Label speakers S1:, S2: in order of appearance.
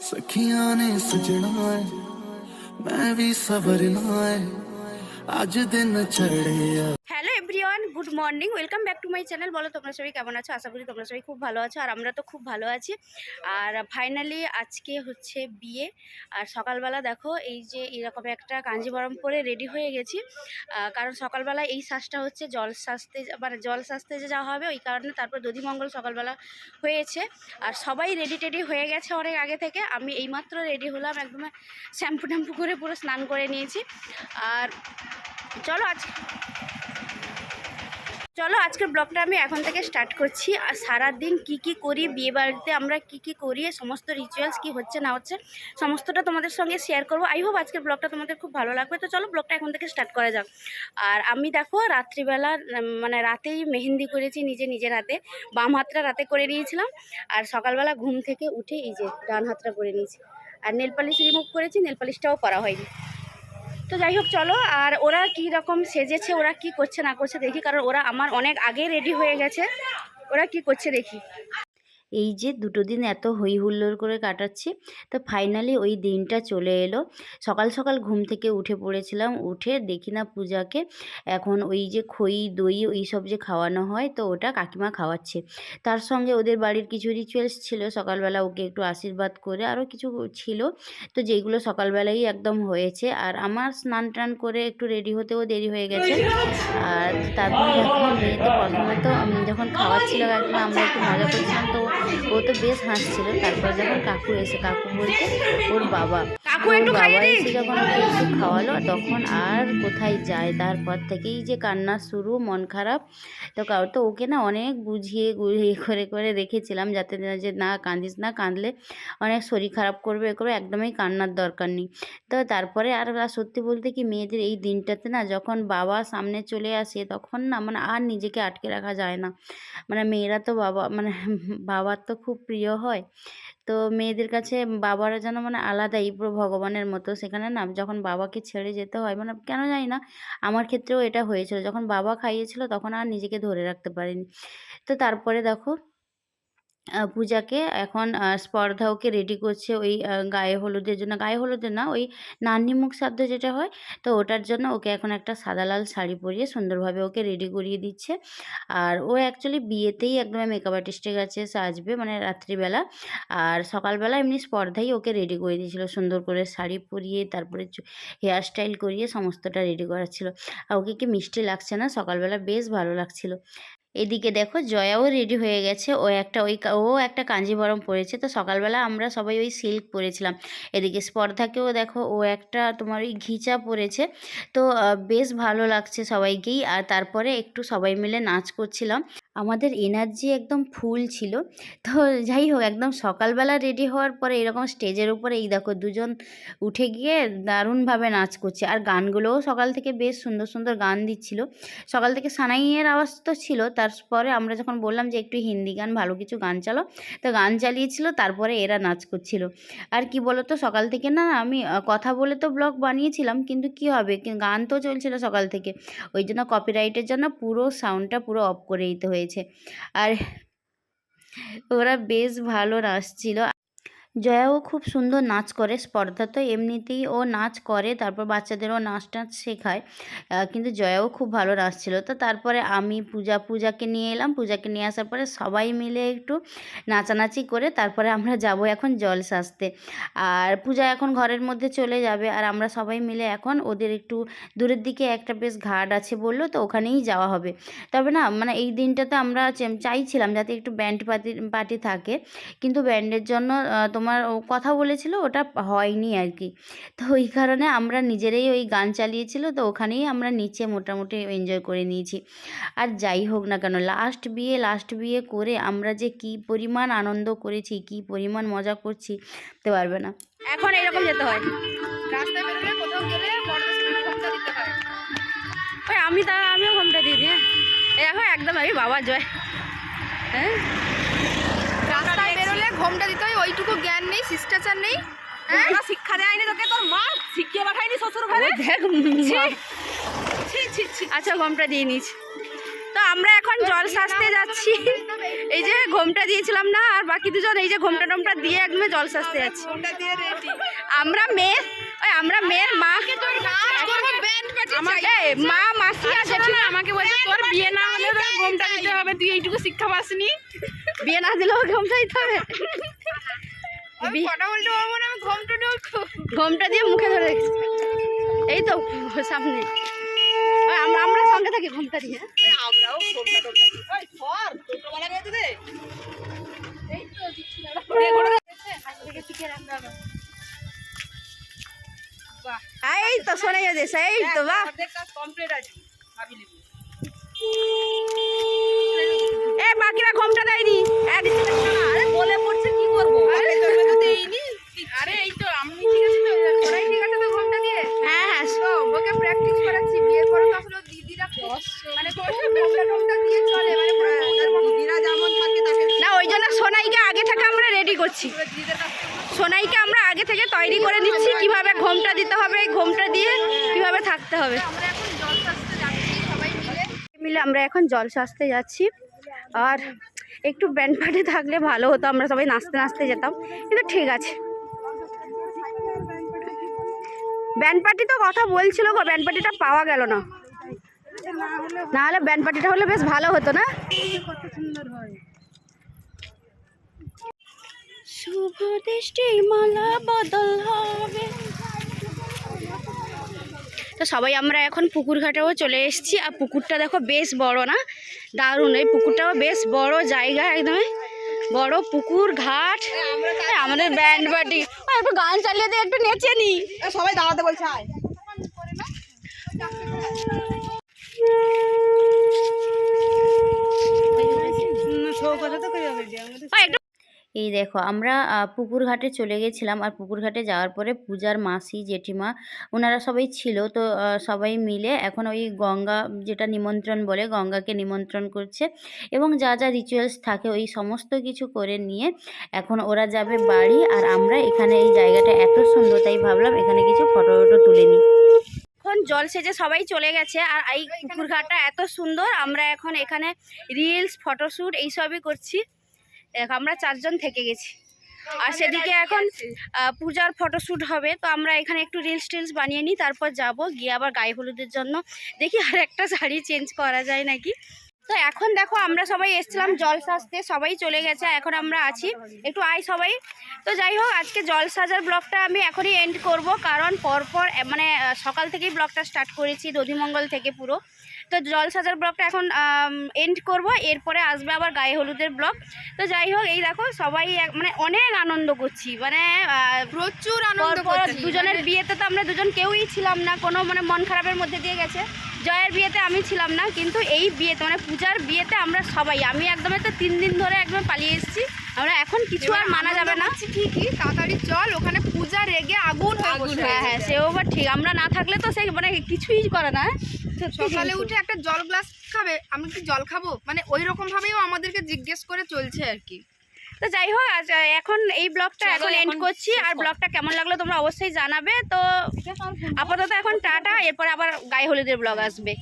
S1: सखियां ने सजना है मैं भी सवरना है आज दिन चढ़े।
S2: Hello everyone, good morning, welcome back to my channel. বলো তোমরা সবাই কেমন আছো? আশা করি তোমরা সবাই খুব ভালো আছো, আর আমরা তো খুব ভালো আছি। আর ফাইনালি আজকে হচ্ছে বিয়ে, আর সকালবেলা দেখো এই যে এরকম একটা কাঞ্জিবরম পরে রেডি হয়ে গেছি। কারণ সকালবেলা এই শ্বাসটা হচ্ছে জল সাজতে, মানে জল সাজতে যে যাওয়া হবে ওই কারণে। তারপর দধিমঙ্গল সকালবেলা হয়েছে, আর সবাই রেডি টেডি হয়ে গেছে অনেক আগে থেকে। আমি এইমাত্র রেডি হলাম, একদম শ্যাম্পু ট্যাম্পু করে পুরো স্নান করে নিয়েছি। আর চলো আজকের ব্লগটা আমি এখন থেকে স্টার্ট করছি। আর সারাদিন কি করি বিয়েবাড়িতে, আমরা কি করি, সমস্ত রিচুয়ালস কি হচ্ছে না হচ্ছে সমস্তটা তোমাদের সঙ্গে শেয়ার করবো। আই হোপ আজকের ব্লগটা তোমাদের খুব ভালো লাগবে। তো চলো ব্লগটা এখন থেকে স্টার্ট করা যাক। আর আমি দেখো রাত্রিবেলা, মানে রাতেই মেহেন্দি করেছি নিজের হাতে। বাম হাতটা রাতে করে নিয়েছিলাম, আর সকালবেলা ঘুম থেকে উঠে এই যে ডান হাতটা করে নিয়েছি। আর নেল পালিশ রিমুভ করেছি, নেল পালিশটাও করা হয়নি। তো যাই হোক চলো, আর ওরা কি রকম সেজেছে, ওরা কি করছে না করছে দেখি, কারণ ওরা আমার অনেক আগে রেডি হয়ে গেছে। ওরা কি করছে দেখি। এই যে দুটো দিন এত হই হুল্লোড় করে কাটাচ্ছি, তো ফাইনালি ওই দিনটা চলে এলো। সকাল সকাল ঘুম থেকে উঠে পড়েছিলাম, উঠে দেখি না পূজাকে এখন ওই যে খই দই ওই সব যে খাওয়ানো হয়, তো ওটা কাকিমা খাওয়াচ্ছে। তার সঙ্গে ওদের বাড়ির কিছু রিচুয়ালস ছিল, সকালবেলা ওকে একটু আশীর্বাদ করে আরও কিছু ছিল, তো যেইগুলো সকালবেলাই একদম হয়েছে। আর আমার স্নান টান করে একটু রেডি হতেও দেরি হয়ে গেছে। আর তারপরে দেখো মেয়ে তো প্রথমে তো যখন খাওয়াচ্ছিল একদম আমরা একটু মজা করছিলাম, তো ও তো বেশ হাসছিল। তারপর যখন কাকু এসে, কাকু বলতে ওর বাবা এসে যখন ওকে একটু খাওয়ালো, তখন আর কোথায় যায়, তারপর থেকেই যে কান্না শুরু, মন খারাপ। তো ওকে না অনেক বুঝিয়ে করে রেখেছিলাম, যাতে যে না কাঁদিস না, কাঁদলে অনেক শরীর খারাপ করবে, একদমই কান্নার দরকার নেই। তো তারপরে আর সত্যি বলতে কি, মেয়েদের এই দিনটাতে না যখন বাবা সামনে চলে আসে, তখন না মানে আর নিজেকে আটকে রাখা যায় না। মানে মেয়েরা তো বাবার তো খুব প্রিয় হয়। তো মেয়েদের কাছে বাবারা যেন মানে আলাদাই, পুরো ভগবানের মতো। সেখানে না যখন বাবাকে ছেড়ে যেতে হয়, মানে কেন জানি না, আমার ক্ষেত্রেও এটা হয়েছিল। যখন বাবা খাইয়েছিল তখন আর নিজেকে ধরে রাখতে পারিনি। তো তারপরে দেখো পূজাকে এখন স্পর্ধা ওকে রেডি করছে ওই গায়ে হলুদের জন্য, গায়ে হলুদের না, ওই নান্নি মুখ শ্রাদ্ধ যেটা হয়, তো ওটার জন্য ওকে এখন একটা সাদা লাল শাড়ি পরিয়ে সুন্দরভাবে ওকে রেডি করিয়ে দিচ্ছে। আর ও অ্যাকচুয়ালি বিয়েতেই একদম মেকআপ আর্টিস্টের কাছে সাজবে, মানে রাত্রিবেলা। আর সকালবেলা এমনি স্পর্ধাই ওকে রেডি করে দিয়েছিল, সুন্দর করে শাড়ি পরিয়ে, তারপরে হেয়ার স্টাইল করিয়ে সমস্তটা রেডি করাচ্ছিল। আর ওকে কি মিষ্টি লাগছে না, সকালবেলা বেশ ভালো লাগছিল। এদিকে দেখো জয়াও রেডি হয়ে গেছে, ও একটা কাঞ্জিবরম পরেছে। তো সকালবেলা আমরা সবাই ওই সিল্ক পরেছিলাম। এদিকে স্পর্ধাকেও দেখো ও একটা তোমার ওই ঘিচা পরেছে। তো বেশ ভালো লাগছে সবাইকেই। আর তারপরে একটু সবাই মিলে নাচ করছিলাম, আমাদের এনার্জি একদম ফুল ছিল। তো যাই হোক, একদম সকালবেলা রেডি হওয়ার পরে এরকম স্টেজের উপরে এই দেখো দুজন উঠে গিয়ে দারুণভাবে নাচ করছে। আর গানগুলোও সকাল থেকে বেশ সুন্দর সুন্দর গান দিচ্ছিল। সকাল থেকে সানাইয়ের আওয়াজ তো ছিল, তারপরে আমরা যখন বললাম যে একটু হিন্দি গান, ভালো কিছু গান চালো, তো গান চালিয়েছিল, তারপরে এরা নাচ করছিল। আর কি বলো তো, সকাল থেকে না আমি কথা বলে তো ব্লগ বানিয়েছিলাম, কিন্তু কি হবে, গান তো চলছিল সকাল থেকে, ওই জন্য কপিরাইটের জন্য পুরো সাউন্ডটা পুরো অফ করে দিতে হয়েছে। আর ওরা বেশ ভালো নাচছিল। জয়াও খুব সুন্দর নাচ করে, স্পর্ধা তো এমনিতেই ও নাচ করে, তারপর বাচ্চাদেরও নাচ টাচ শেখায়, কিন্তু জয়াও খুব ভালো নাচছিল। তো তারপরে আমি পূজাকে নিয়ে এলাম, পূজাকে নিয়ে আসার পরে সবাই মিলে একটু নাচানাচি করে তারপরে আমরা যাব এখন জল সাজতে। আর পূজা এখন ঘরের মধ্যে চলে যাবে, আর আমরা সবাই মিলে এখন ওদের একটু দূরের দিকে একটা বেশ ঘাট আছে বললো, তো ওখানেই যাওয়া হবে। তবে না মানে এই দিনটাতে আমরা চাইছিলাম যাতে একটু ব্যান্ড পার্টি থাকে, কিন্তু ব্যান্ডের জন্য তোমার কথা বলেছিল, ওটা হয়নি আর কি। তো ওই কারণে আমরা নিজেরাই ওই গান চালিয়েছিল, তো ওখানেই আমরা নিচে মোটামুটি এনজয় করে নিয়েছি। আর যাই হোক না কেন, লাস্ট বিয়ে করে আমরা যে কি পরিমাণ আনন্দ করেছি, কি পরিমাণ মজা করছি বলতে পারবে না। এখন এইরকম যেতে হয়, রাস্তায় বেরোলে কোথাও গেলে ঘোমটা দিতে হয়। ওই আমিও ঘোমটা দিয়ে দিই। হ্যাঁ এখন একদম আমি বাবা জয়, হ্যাঁ রাস্তায় বেরোলে ঘোমটা দিতে হয়, ওইটুকু জ্ঞান নেই, শিষ্টাচার নেই। হ্যাঁ শিক্ষা দেয়নি তোকে, তোর মা শিখিয়ে পাঠায়নি শ্বশুর ঘরে। দেখ আচ্ছা ঘোমটা দিয়ে নিস। তো আমরা এখন জল সাজতে যাচ্ছি। এই যে ঘোমটা দিয়েছিলাম না, আর বাকি দুজন এই যে ঘোমটা টমটা দিয়ে একদম জল সাজতে যাচ্ছি। আমরা মেয়ের মা মা মাসি আর জেঠিমা আমাকে বলছে তোর বিয়ে না হলে তো ঘোমটা দিতে হবে, তুই এইটুকু শিক্ষা পাসনি, বিয়ে না দিলেও ঘোমটা দিতে হবে। ঘোমটা দিয়ে মুখে ধরে এই তো সামনে আমরা সঙ্গে থাকি ঘোমটা দিয়ে। এই তো শোনা যাচ্ছে, এই তো বাহ এ বাকিরা ঘোমটা দেয়নি, বলে পড়ছে কি করবো। আরে এই তো আমি ঠিক আছে তো, ওরাই ঠিক আছে তো ঘোমটা দিয়ে। হ্যাঁ হ্যাঁ ওকে প্র্যাকটিস করাচ্ছি, বিয়ের পরে তো আসলে দিদিরা মানে ঘোমটা দিয়ে চলে, মানে দিদিরা যেমন থাকে তাকে না, ওই জন্য সোনাইকে আগে থেকে আমরা রেডি করছি। সোনাইকে আমরা আগে থেকে তৈরি করে নিচ্ছি কিভাবে ঘোমটা দিতে হবে, ঘোমটা দিয়ে কিভাবে থাকতে হবে। আমরা এখন জল সাজতে যাচ্ছি। আর একটু ব্যান্ড পার্টি থাকলে ভালো হতো, আমরা সবাই নাচতে নাচতে যেতাম, কিন্তু ঠিক আছে। ব্যান্ড পার্টি তো কথা বলছিল গো, ব্যান্ড পার্টিটা পাওয়া গেল না, না হলে ব্যান্ড পার্টিটা হলে বেশ ভালো হতো না। শুভ দৃষ্টি মালা বদল হবে। তো সবাই আমরা এখন পুকুর ঘাটেও চলে এসেছি। আর পুকুরটা দেখো বেশ বড় না, দারুণ। এই পুকুরটাও বেশ বড় জায়গা, একদম বড় পুকুর ঘাট। আমাদের ব্যান্ড পার্টি একটু গান চালিয়ে দিয়ে একটু নেচে নি, সবাই দাঁড়াতে বলছে। এই দেখো আমরা পুকুর ঘাটে চলে গেছিলাম। আর পুকুর ঘাটে যাওয়ার পরে পূজার মাসি জেঠিমা ওনারা সবাই ছিল। তো সবাই মিলে এখন ওই গঙ্গা, যেটা নিমন্ত্রণ বলে, গঙ্গাকে নিমন্ত্রণ করছে এবং যা যা রিচুয়ালস থাকে ওই সমস্ত কিছু করে নিয়ে এখন ওরা যাবে বাড়ি। আর আমরা এখানে, এই জায়গাটা এত সুন্দর, তাই ভাবলাম এখানে কিছু ফটো তুলে নিই। এখন জল সেজে সবাই চলে গেছে। আর এই পুকুর ঘাটটা এত সুন্দর, আমরা এখন এখানে রিলস ফটোশ্যুট এইসবই করছি। আমরা 4 জন থেকে গেছি। আর সেদিকে এখন পূজার ফটোশ্যুট হবে। তো আমরা এখানে একটু রিলস টিলস বানিয়ে নিই, তারপর যাব গিয়ে আবার গায়ে হলুদের জন্য দেখি আর একটা শাড়ি চেঞ্জ করা যায় নাকি। তো এখন দেখো আমরা সবাই এসেছিলাম জল সাজতে, সবাই চলে গেছে, এখন আমরা আছি, একটু আয় সবাই। তো যাই হোক, আজকে জল সাজার ব্লগটা আমি এখনই এন্ড করব, কারণ পরপর মানে সকাল থেকেই ব্লগটা স্টার্ট করেছি, দধিমঙ্গল থেকে পুরো। তো জল সাজার ব্লগটা এখন এন্ড করব, এরপরে আসবে আবার গায়ে হলুদের ব্লগ। তো যাই হোক, এই দেখো সবাই মানে অনেক আনন্দ করছি, মানে প্রচুর আনন্দ করছি। দুজনের বিয়েতে তো আমরা দুজন কেউই ছিলাম না, কোনো মানে মন খারাপের মধ্যে দিয়ে গেছে। জয়ের বিয়েতে আমি ছিলাম না, কিন্তু এই বিয়েতে মানে পূজার বিয়েতে আমরা সবাই, আমি একদম তো 3 দিন ধরে একদম পালিয়ে এসেছি। আমরা এখন কিছু আর মানা যাবে না, ঠিকই তাড়াতাড়ি চল, ওখানে পূজা রেগে আগুন। হ্যাঁ হ্যাঁ, সেও আবার ঠিক, আমরা না থাকলে তো সে মানে কিছুই করে না। সকালে উঠে একটা জল গ্লাস খাবে, আমি কি জল খাবো, মানে ওই রকম ভাবেও আমাদেরকে জিজ্ঞেস করে চলছে আর কি। তো যাই হোক, এখন এই ব্লগটা এখন এন্ড করছি। আর ব্লগটা কেমন লাগলো তোমরা অবশ্যই জানাবে। তো আপাতত এখন টাটা, এরপরে আবার গায়ে হলুদের ব্লগ আসবে।